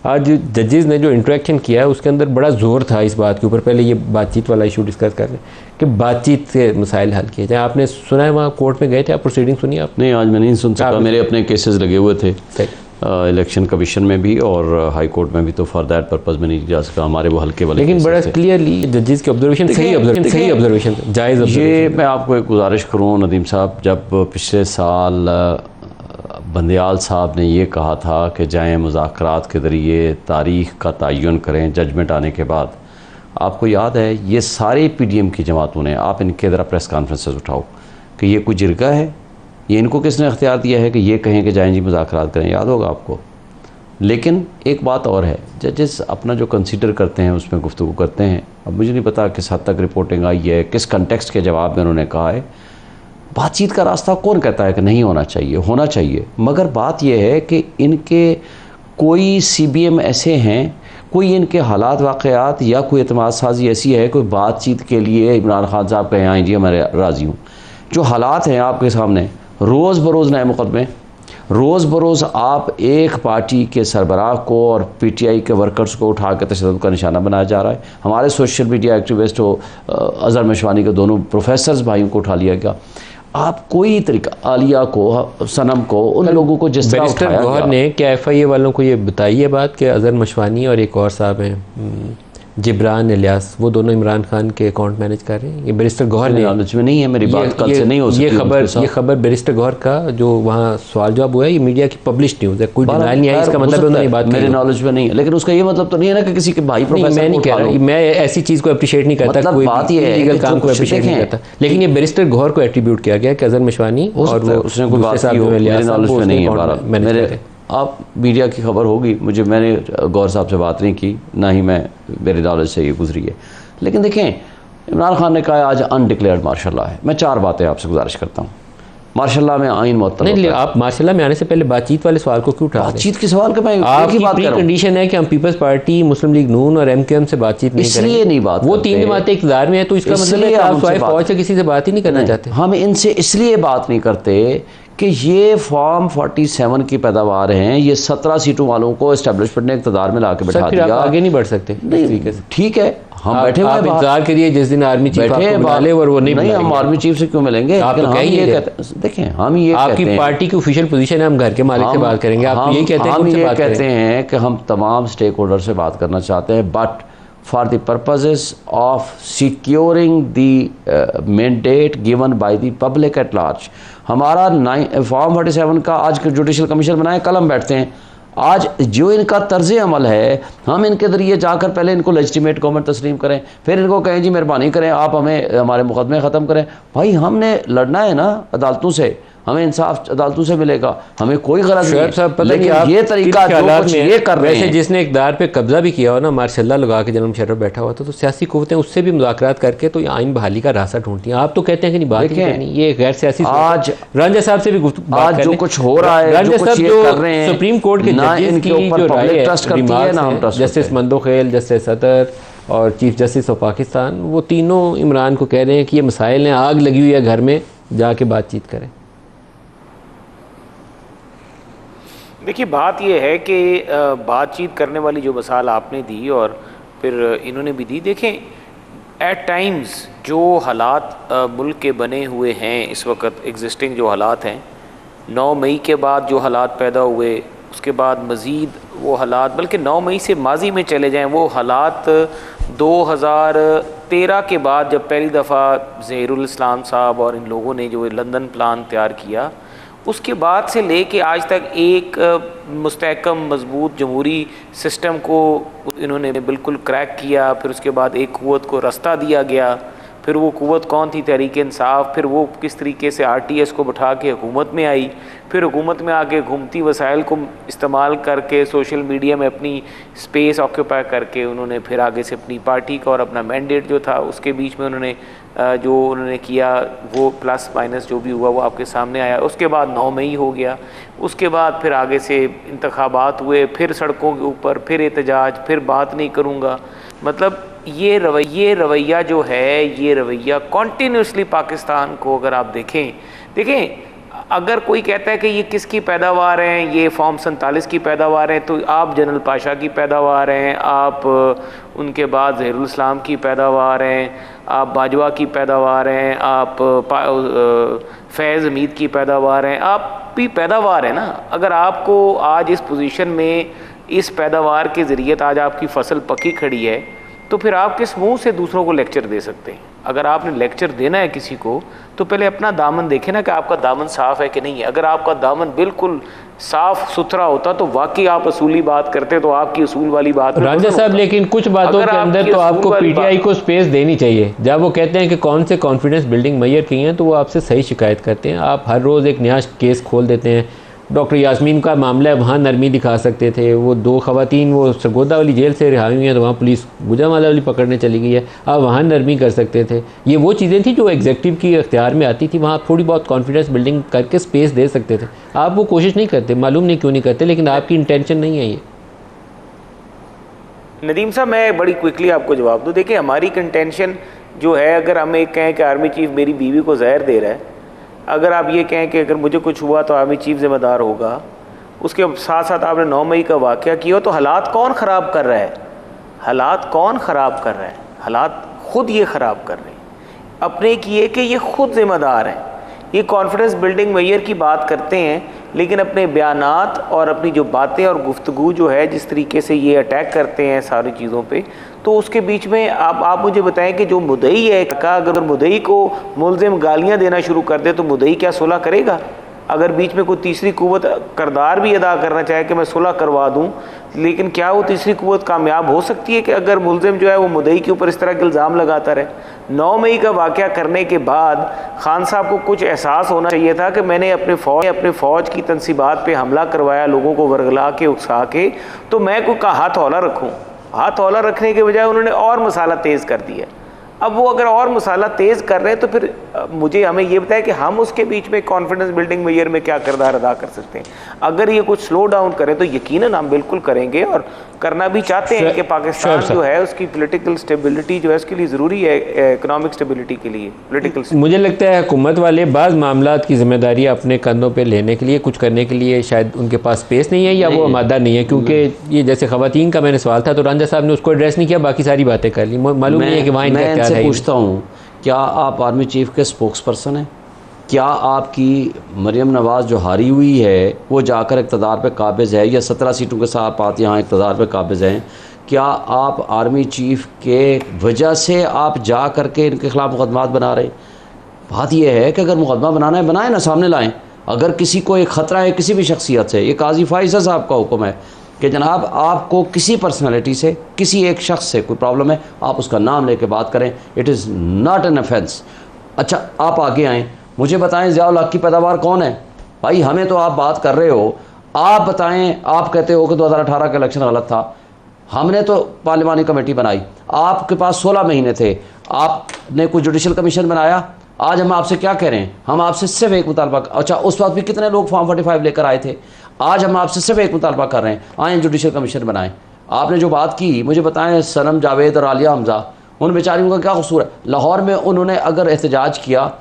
आज जजेस ने जो इंटरेक्शन किया है उसके अंदर बड़ा जोर था इस बात के ऊपर। पहले ये बातचीत वाला इशू डिस्कस कर रहे हैं कि बातचीत से मसाइल हल किए जाए। आपने सुना है वहाँ कोर्ट में गए थे आप, प्रोसीडिंग सुनी आप? नहीं, आज मैं नहीं सुन सका, मेरे अपने केसेस लगे हुए थे इलेक्शन कमीशन में भी और हाई कोर्ट में भी, तो फॉर दैट पर्पज़ में नहीं जा सका। हमारे वो हल्के वाले, लेकिन बड़ा क्लियरली जजेस की ऑब्जर्वेशन सही ऑब्जर्वेशन जायज़। ये मैं आपको एक गुजारिश करूँ नदीम साहब, जब पिछले साल बंदयाल साहब ने ये कहा था कि जाएँ मुज़ाकरात के ज़रिए तारीख़ का तयन करें जजमेंट आने के बाद, आपको याद है ये सारे PDM की जमातों ने, आप इनके ज़रा प्रेस कॉन्फ्रेंसेस उठाओ कि ये कोई जिरगा है, ये इनको किसने अख्तियार दिया है कि ये कहें कि जाएँ जी मुज़ाकरात करें, याद होगा आपको। लेकिन एक बात और है, जजेस अपना जो कंसीडर करते हैं उसमें गुफ्तगू करते हैं। अब मुझे नहीं पता किस हद तक रिपोर्टिंग आई है, किस कंटेक्स्ट के जवाब में उन्होंने कहा है। बातचीत का रास्ता कौन कहता है कि नहीं होना चाहिए, होना चाहिए, मगर बात यह है कि इनके कोई CBM ऐसे हैं, कोई इनके हालात वाक़यात या कोई एतमाद साजी ऐसी है, कोई बातचीत के लिए इमरान खान साहब कहें आए जी मैं राज़ी हूँ। जो हालात हैं आपके सामने, रोज़ बरोज़ नए मुकदमे, रोज़ बरोज़ आप एक पार्टी के सरबराह को और PTI के वर्कर्स को उठा के तशद्दुद का निशाना बनाया जा रहा है। हमारे सोशल मीडिया एक्टिविस्ट हो अज़हर मशवानी के दोनों प्रोफेसर्स भाइयों को उठा लिया गया। आप कोई तरीका, आलिया को, सनम को, उन लोगों को जिस तरह बैरिस्टर गौहर ने क्या FIA वालों को ये बताई है बात कि अज़हर मशवानी और एक और साहब हैं जिब्रान इलियास, वो दोनों इमरान खान के अकाउंट मैनेज कर रहे हैं? ये बैरिस्टर गौहर ने, नॉलेज में नहीं है मेरी बात, कल से नहीं हो सकती ये खबर बैरिस्टर गौहर का जो वहाँ सवाल जवाब हुआ है, ये मीडिया की पब्लिश न्यूज़ है, कोई डिनाइल नहीं है, इसका मतलब उन्होंने बात मेरे नॉलेज में नहीं है। लेकिन उसका ये मतलब तो नहीं है ना कि किसी के भाई प्रोफेसर, मैं नहीं कह रहा, मैं ऐसी चीज़ को अप्रिशिएट नहीं करता, कोई बात ये है लीगल काम को अप्रिशिएट नहीं करता, लेकिन ये बैरिस्टर गौहर को एट्रीब्यूट किया गया कि अज़हर मशवानी और वो उसने कोई बात की हो, मेरे नॉलेज में नहीं है। मेरे आप मीडिया की खबर होगी, मैंने गौर साहब से बात नहीं की, ना ही मेरे नॉलेज से ये गुजरी है। लेकिन देखें, इमरान खान ने कहा आज अनडिक्लेयर्ड मार्शल लॉ है। मैं 4 बातें आपसे गुजारिश करता हूँ। मार्शल लॉ में आइन मुअत्तल नहीं, आप मार्शल लॉ में आने से पहले बातचीत वाले सवाल को क्यों उठा रहे हैं? बातचीत के सवाल का मैं आपकी बात कर रहा हूं। कंडीशन है कि हम पीपल्स पार्टी, मुस्लिम लीग नून और MKM से बातचीत नहीं करेंगे, इसलिए नहीं बात, वो 3 जमातें इक़्तिदार में है, तो इसका मतलब है आप स्वाय फौज से किसी से बात ही नहीं करना चाहते। हम इनसे इसलिए बात नहीं करते कि ये फॉर्म 47 की पैदावार हैं, ये 17 सीटों वालों को एस्टेब्लिशमेंट ने इक़्तिदार में लाके बैठा दिया। आप आगे नहीं बढ़ सकते नहीं, ठीक है, हम बैठे हुए हैं, इंतजार करिए जिस दिन आर्मी चीफ आपको बुला ले, और वो नहीं, हम आर्मी चीफ से क्यों मिलेंगे? आप तो ये कहते हैं, देखें, हम ये आपकी पार्टी की ऑफिशियल पोजीशन है, हम घर के मालिक से बात करेंगे, आप ये कहते हैं कि हम तमाम स्टेक होल्डर से बात करना चाहते हैं, but for the purposes of securing the mandate given by the public at large। हमारा फॉर्म 47 का आज जुडिशल कमीशन बनाए, कल हम बैठते हैं। आज जो इनका तर्ज अमल है, हम इनके ज़रिए जाकर पहले इनको लेजिटिमेट गवर्नमेंट तस्लीम करें, फिर इनको कहें जी मेहरबानी करें आप हमें हमारे मुकदमे ख़त्म करें। भाई हमने लड़ना है ना अदालतों से, हमें इंसाफ अदालतों से मिलेगा, हमें कोई गलत नहीं है। लेकिन ये तरीका जो कुछ ये कर रहे हैं, जिसने इक़्तिदार पे कब्जा भी किया हो ना, मार्शल लगा के जनरल मुशर्रफ बैठा हुआ था, तो सियासी कुव्वतें उससे भी मुज़ाकरात करके तो आइन बहाली का रास्ता ढूंढती हैं। आप तो कहते हैं कि नहीं बात नहीं, ये गैर सियासी। आज रांझा साहब से भी आज जो कुछ हो रहा है, जो कुछ ये कर रहे हैं, सुप्रीम कोर्ट के जजेस की जो राय है, जस्टिस मंदोखेल, जस्टिस सतर और चीफ जस्टिस ऑफ पाकिस्तान, वो तीनों इमरान को कह रहे हैं कि ये मसाइल हैं, आग लगी हुई है घर में, जाके बातचीत करें। देखिए, बात यह है कि बातचीत करने वाली जो मिसाल आपने दी और फिर इन्होंने भी दी, देखें एट टाइम्स जो हालात मुल्क के बने हुए हैं इस वक्त, एग्जिस्टिंग जो हालात हैं, 9 मई के बाद जो हालात पैदा हुए, उसके बाद मज़ीद वो हालात, बल्कि 9 मई से माजी में चले जाएं, वो हालात 2013 के बाद जब पहली दफ़ा ज़हीरुल इस्लाम साहब और इन लोगों ने जो लंदन प्लान तैयार किया, उसके बाद से लेके आज तक एक मुस्तहकम मजबूत जमहूरी सिस्टम को इन्होंने बिल्कुल क्रैक किया। फिर उसके बाद एक क़ुव्वत को रास्ता दिया गया, फिर वो क़ुव्वत कौन थी? तहरीक इंसाफ। फिर वो किस तरीके से RTS को बैठा के हुकूमत में आई, फिर हुकूमत में आके घूमती वसाइल को इस्तेमाल करके सोशल मीडिया में अपनी स्पेस ऑक्यूपाई करके उन्होंने फिर आगे से अपनी पार्टी का और अपना मैंडेट जो था उसके बीच में उन्होंने जो उन्होंने किया, वो प्लस माइनस जो भी हुआ वो आपके सामने आया। उसके बाद 9 मई हो गया, उसके बाद फिर आगे से इंतखाबात हुए, फिर सड़कों के ऊपर, फिर एहतजाज, फिर बात नहीं करूँगा। मतलब ये रवैया जो है, ये रवैया कॉन्टीन्यूसली पाकिस्तान को अगर आप देखें अगर कोई कहता है कि ये किसकी पैदावार हैं, ये फॉर्म 47 की पैदावार हैं, तो आप जनरल पाशा की पैदावार हैं, आप उनके बाद ज़हीरुल इस्लाम की पैदावार हैं, आप बाजवा की पैदावार हैं, आप फैज़ हमीद की पैदावार हैं, आप भी पैदावार है ना। अगर आपको आज इस पोजीशन में इस पैदावार के ज़रिए आज आपकी फ़सल पकी खड़ी है, तो फिर आप किस मुंह से दूसरों को लेक्चर दे सकते हैं? अगर आपने लेक्चर देना है किसी को तो पहले अपना दामन देखें ना कि आपका दामन साफ़ है कि नहीं है। अगर आपका दामन बिल्कुल साफ़ सुथरा होता तो वाकई आप असूली बात करते, तो आपकी असूल वाली बात राजा साहब। लेकिन कुछ बातों के अंदर तो आपको पीटीआई को स्पेस देनी चाहिए। जब वो कहते हैं कि कौन से कॉन्फिडेंस बिल्डिंग मैयर की हैं, तो वो आपसे सही शिकायत करते हैं। आप हर रोज़ एक नया केस खोल देते हैं। डॉक्टर यास्मीन का मामला है, वहाँ नरमी दिखा सकते थे। वो 2 ख़वातीन वो सरगोदा वाली जेल से रिहाई हुई हैं, तो वहाँ पुलिस गुजरांवाला वाली पकड़ने चली गई है। आप वहाँ नरमी कर सकते थे। ये वो चीज़ें थी जो एग्जीक्यूटिव की इख्तियार में आती थी। वहाँ आप थोड़ी बहुत कॉन्फिडेंस बिल्डिंग करके स्पेस दे सकते थे। आप वो कोशिश नहीं करते, मालूम नहीं क्यों नहीं करते, लेकिन आपकी इंटेंशन नहीं है ये। नदीम साहब, मैं बड़ी क्विकली आपको जवाब दूँ। देखिए, हमारी कंटेंशन जो है, अगर हम एक कहें कि आर्मी चीफ मेरी बीवी को जहर दे रहा है, अगर आप ये कहें कि अगर मुझे कुछ हुआ तो आर्मी चीफ ज़िम्मेदार होगा, उसके साथ साथ आपने 9 मई का वाक़या किया, तो हालात कौन ख़राब कर रहा है? हालात कौन ख़राब कर रहा है? हालात खुद ये ख़राब कर रहे हैं अपने किए कि ये खुद ज़िम्मेदार हैं। ये कॉन्फिडेंस बिल्डिंग मैयर की बात करते हैं, लेकिन अपने बयानात और अपनी जो बातें और गुफ्तगू जो है, जिस तरीके से ये अटैक करते हैं सारी चीज़ों पे, तो उसके बीच में आप मुझे बताएं कि जो मुद्दई है का, अगर मुद्दई को मुल्ज़िम गालियाँ देना शुरू कर दे तो मुद्दई क्या सुलह करेगा? अगर बीच में कोई तीसरी कुव्वत किरदार भी अदा करना चाहे कि मैं सुलह करवा दूं, लेकिन क्या वो तीसरी कुव्वत कामयाब हो सकती है कि अगर मुल्ज़िम जो है वो मुद्दई के ऊपर इस तरह के इल्ज़ाम लगाता रहे? 9 मई का वाक़या करने के बाद खान साहब को कुछ एहसास होना चाहिए था कि मैंने अपने फ़ौज की तनसीबात पर हमला करवाया, लोगों को वर्गला के उकसा के, तो मैं कोई का हाथ हौला रखूँ। हाथ हौला रखने के बजाय उन्होंने और मसाला तेज़ कर दिया। अब वो अगर और मसाला तेज़ कर रहे हैं तो फिर मुझे हमें ये बताया कि हम उसके बीच में कॉन्फिडेंस बिल्डिंग मैयर में क्या किरदार अदा कर सकते हैं। अगर ये कुछ स्लो डाउन करें तो यकीनन हम बिल्कुल करेंगे, और करना भी चाहते हैं कि पाकिस्तान जो है उसकी पॉलिटिकल स्टेबिलिटी जो है उसके लिए ज़रूरी है, इकोनॉमिक स्टेबिलिटी के लिए पॉलिटिकल। मुझे लगता है हुकूमत वाले बाज़ मामलात की जिम्मेदारी अपने कंधों पर लेने के लिए, कुछ करने के लिए शायद उनके पास स्पेस नहीं है या वो आमादा नहीं है। क्योंकि ये जैसे ख़वातीन का मैंने सवाल था तो रांझा साहब ने उसको एड्रेस नहीं किया, बाकी सारी बातें कर ली। मालूम नहीं है कि वहाँ इनका क्या है। पूछता हूँ, क्या आप आर्मी चीफ के स्पोक्स पर्सन हैं? क्या आपकी मरियम नवाज़ जो हारी हुई है वो जाकर इक़्तिदार पे काबिज़ है, या 17 सीटों के साथ आप यहाँ इक़्तिदार पे काबिज़ हैं? क्या आप आर्मी चीफ के वजह से आप जा कर के इनके ख़िलाफ़ मुकदमात बना रहे? बात यह है कि अगर मुकदमा बनाना है बनाएं ना, सामने लाएं। अगर किसी को एक ख़तरा है किसी भी शख्सियत से, ये काजी फाइज़ा साहब का हुक्म है कि जनाब आपको किसी पर्सनालिटी से, किसी एक शख्स से कोई प्रॉब्लम है, आप उसका नाम लेके बात करें। It is not an offence. अच्छा, आप आगे आएँ, मुझे बताएं ज़ियाउल हक़ की पैदावार कौन है? भाई हमें तो आप बात कर रहे हो, आप बताएं। आप कहते हो कि 2018 का इलेक्शन गलत था, हमने तो पार्लिमानी कमेटी बनाई, आपके पास 16 महीने थे, आपने कोई जुडिशल कमीशन बनाया। आज हम आपसे क्या कह रहे हैं? हम आपसे सिर्फ एक मुतालबा, अच्छा उस वक्त भी कितने लोग फॉर्म 45 लेकर आए थे। आज हम आपसे सिर्फ एक मुतालबा कर रहे हैं, आएँ जुडिशल कमीशन बनाएं। आपने जो बात की, मुझे बताएं सनम जावेद और आलिया हमजा, उन बेचारियों का क्या कसूर है? लाहौर में उन्होंने अगर एहतजाज किया,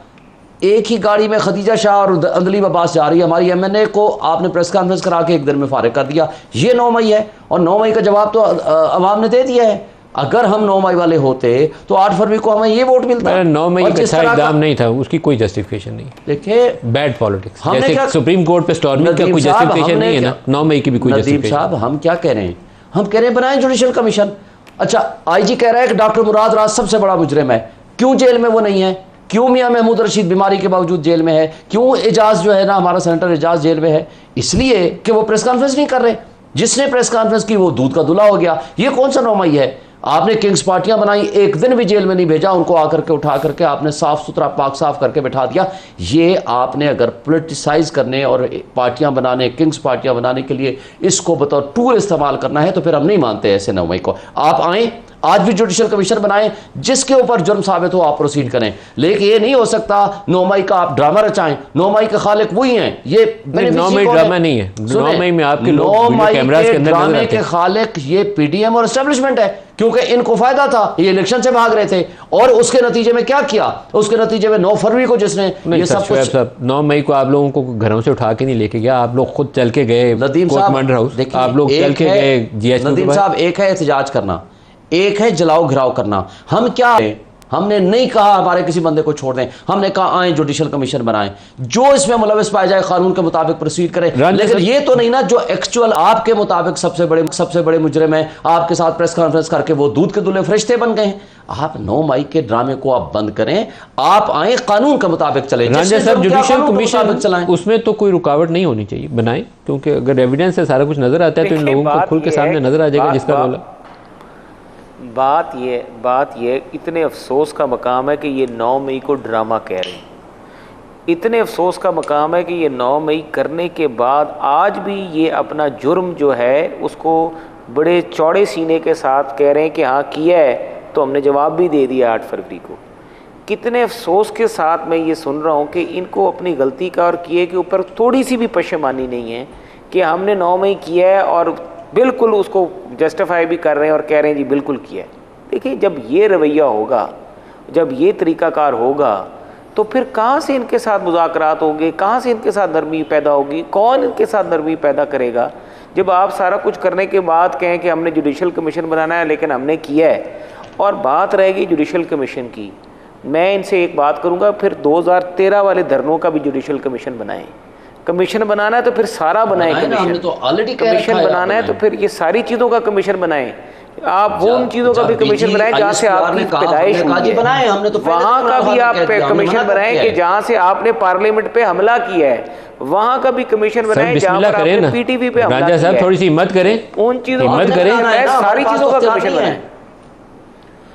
एक ही गाड़ी में खदीजा शाह और अंदलीब अब्बास जा रही है, हमारी MNA को आपने प्रेस कॉन्फ्रेंस करा के 1 दिन में फारिग कर दिया। ये 9 मई है, और 9 मई का जवाब तो अवाम ने दे दिया है। अगर हम 9 मई वाले होते तो 8 फरवरी को हमें ये वोट मिलता। 9 मई का अच्छा इक़दाम नहीं था, उसकी कोई जस्टिफिकेशन नहीं। देखिए, बैड पॉलिटिक्स, जैसे सुप्रीम कोर्ट पे स्टॉर्मिंग का कोई जस्टिफिकेशन नहीं है ना, 9 मई की भी कोई जस्टिफिकेशन। साहब, हम क्या कह रहे हैं? हम कह रहे हैं बनाएं जुडिशल कमीशन। अच्छा, IG कह रहा है कि डॉक्टर मुराद राज सबसे बड़ा मुजरिम है, क्यों जेल में वो नहीं है? क्यों मियां महमूद रशीद बीमारी के बावजूद जेल में है? क्यों एजाज जो है ना, हमारा सेनेटर एजाज जेल में है? इसलिए कि वो प्रेस कॉन्फ्रेंस नहीं कर रहे। जिसने प्रेस कॉन्फ्रेंस की वो दूध का दूल्हा हो गया। ये कौन सा 9 मई है? आपने किंग्स पार्टियां बनाई, एक दिन भी जेल में नहीं भेजा उनको, आकर के उठा करके आपने साफ सुथरा पाक साफ करके बैठा दिया। ये आपने अगर पोलिटिसाइज करने और पार्टियां बनाने, किंग्स पार्टियां बनाने के लिए इसको बतौर टूल इस्तेमाल करना है, तो फिर हम नहीं मानते ऐसे 9 मई को। आप आएँ, आज भी जुडिशल कमीशन बनाएं, जिसके ऊपर जुर्म साबित हो आप प्रोसीड करें। लेकिन ये नहीं हो सकता 9 मई का आप ड्रामा रचाएं। 9 मई के खालिक वही हैं, ये 9 मई ड्रामा नहीं है। 9 मई में आपके लोग 9 मई कैमरास के अंदर ड्रामे के खालिक ये पीडीएम और एस्टेब्लिशमेंट है, क्योंकि इनको फायदा था, ये इलेक्शन से भाग रहे थे। और उसके नतीजे में क्या किया, उसके नतीजे में 9 फरवरी को जिसने ये सब कुछ 9 मई को आप लोगों को घरों से उठा के नहीं लेके गया, आप लोग खुद चल के गए नदीम साहब, आप लोग चल के गए जीएचक्यू। नदीम साहब, एक है एहतजाज करना, एक है जलाओ घिराव करना। हम क्या है, हमने नहीं कहा हमारे किसी बंदे को छोड़ दें, हमने कहा आए जुडिशल कमीशन बनाएं, जो इसमें मुलविस पाया जाए कानून के मुताबिक प्रोसीड करें। लेकिन ये तो नहीं ना जो एक्चुअल आपके मुताबिक सबसे बड़े मुजरिम है, आपके साथ प्रेस कॉन्फ्रेंस करके वो दूध के दुले फरिश्ते बन गए हैं। आप 9 मई के ड्रामे को आप बंद करें, आप आए कानून के मुताबिक चलें। जुडिशल कमीशन चलाएं, उसमें तो कोई रुकावट नहीं होनी चाहिए, बनाएं, क्योंकि अगर एविडेंस से सारा कुछ नजर आता है तो इन लोगों को खुल के सामने नजर आ जाएगा जिसका बोला। बात ये इतने अफसोस का मकाम है कि ये 9 मई को ड्रामा कह रहे हैं। इतने अफसोस का मकाम है कि ये 9 मई करने के बाद आज भी ये अपना जुर्म जो है उसको बड़े चौड़े सीने के साथ कह रहे हैं कि हाँ किया है, तो हमने जवाब भी दे दिया 8 फरवरी को। कितने अफसोस के साथ मैं ये सुन रहा हूँ कि इनको अपनी गलती का और किए के ऊपर थोड़ी सी भी पशेमानी नहीं है कि हमने 9 मई किया है, और बिल्कुल उसको जस्टिफाई भी कर रहे हैं और कह रहे हैं जी बिल्कुल किया है। देखिए, जब ये रवैया होगा, जब ये तरीक़ाकार होगा, तो फिर कहाँ से इनके साथ मुज़ाकरात होंगे, कहाँ से इनके साथ नरमी पैदा होगी, कौन इनके साथ नरमी पैदा करेगा। जब आप सारा कुछ करने के बाद कहें कि हमने जुडिशल कमीशन बनाना है लेकिन हमने किया है, और बात रहेगी जुडिशल कमीशन की, मैं इनसे एक बात करूँगा, फिर 2013 वाले धरनों का भी जुडिशल कमीशन बनाएं। कमीशन बनाना है तो फिर सारा बनाएं, कमीशन बनाना है तो फिर ये सारी चीज़ों का कमीशन बनाएं। आप वो उन चीज़ों का भी कमीशन बनाएं जहाँ से आपकी पैदाइश हुई है, वहाँ का भी आप कमीशन बनाएं कि जहाँ से आपने पार्लियामेंट पे हमला किया है, वहाँ का भी कमीशन बनाएं जहाँ पर आपने पीटीवी पे हमला किया है। थोड़ी सी हिम्मत करें, उन चीज़ों का सारी चीज़ों का कमीशन बनाएं,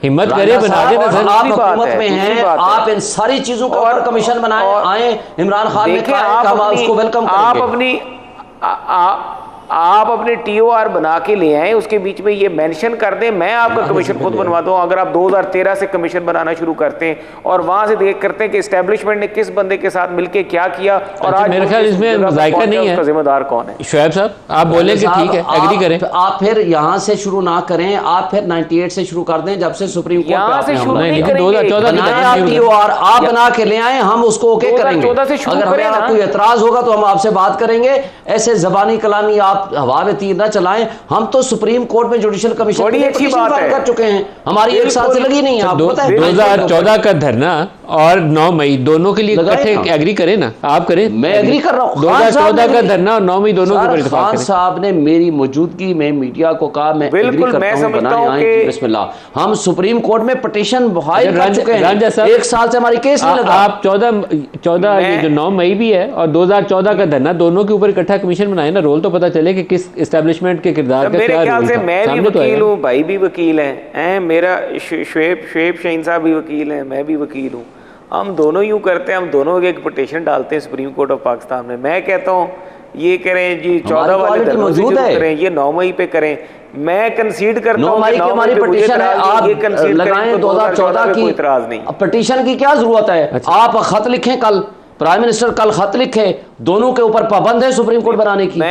हिम्मत करे, बना देना सर। आप हुकूमत में हैं, आप इन सारी चीजों का और कमीशन बनाएं, आए इमरान खान ने कहा कि हम उसको वेलकम करेंगे। आप अपने टीओआर बना के ले आए, उसके बीच में ये मेंशन कर दें, मैं आपका कमीशन खुद बनवा दूँ। अगर आप 2013 से कमीशन बनाना शुरू करते हैं और वहाँ से देख करते हैं कि एस्टेब्लिशमेंट ने किस बंदे के साथ मिलके क्या किया, और आज मेरे ख्याल इसमें जायका नहीं है, उसका जिम्मेदार कौन है। शुएब साहब आप बोले कि ठीक है, एग्री करें। आप फिर यहाँ से शुरू ना करें, आप फिर 98 से शुरू कर दें, जब से सुप्रीम कोर्ट यहाँ से शुरू नहीं करेंगे। 2014 आप बना के ले आए, हम उसको ओके करेंगे। अगर हमें कोई एतराज होगा तो हम आपसे बात करेंगे। ऐसे जबानी कलामी आप हवा में तीर ना चलाएं। हम तो सुप्रीम कोर्ट में जुडिशल कमीशन बड़ी अच्छी बात है कर चुके हैं, हमारी एक साल से लगी नहीं है। आपको पता है 2014 का धरना और 9 मई दोनों के लिए इकट्ठे एग्री करें ना, आप करें। मैं एग्री कर रहा हूं। 2014 का धरना और 9 मई दोनों के ऊपर इत्तेफाक करें। खान साहब ने मेरी मौजूदगी में मीडिया को कहा मैं एग्री करता हूं, बनाएं बिस्मिल्लाह। हम सुप्रीम कोर्ट में पिटीशन फाइल कर चुके हैं, एक साल से हमारी केस नहीं लगा। आप 14 ये जो 9 मई भी है और 2014 का धरना, दोनों के ऊपर इकट्ठा कमीशन बनाए ना, रोल तो पता चले कि किस एस्टेब्लिशमेंट के किरदार का मेरे क्या ख्याल से मैं भी वकील हूँ, भाई भी वकील हैं, मेरा शुएब शाहीन साहब भी वकील हैं, मैं भी वकील हूँ। हम दोनों यूँ करते हैं, हम दोनों एक पिटीशन डालते हैं सुप्रीम कोर्ट ऑफ पाकिस्तान में। मैं कहता हूँ ये करें जी 14 वाले धरनों से करें, ये 9 मई पे करें। मैं कंसीड करता हूँ कि 9 मई पिटीशन है, आप लगाएं 2014 की, इतराज नहीं। पिटीशन की क्या जरूरत है? आप खत लिखें, कल प्राइम मिनिस्टर कल खत लिखे, दोनों के ऊपर पाबंद है सुप्रीम कोर्ट बनाने की।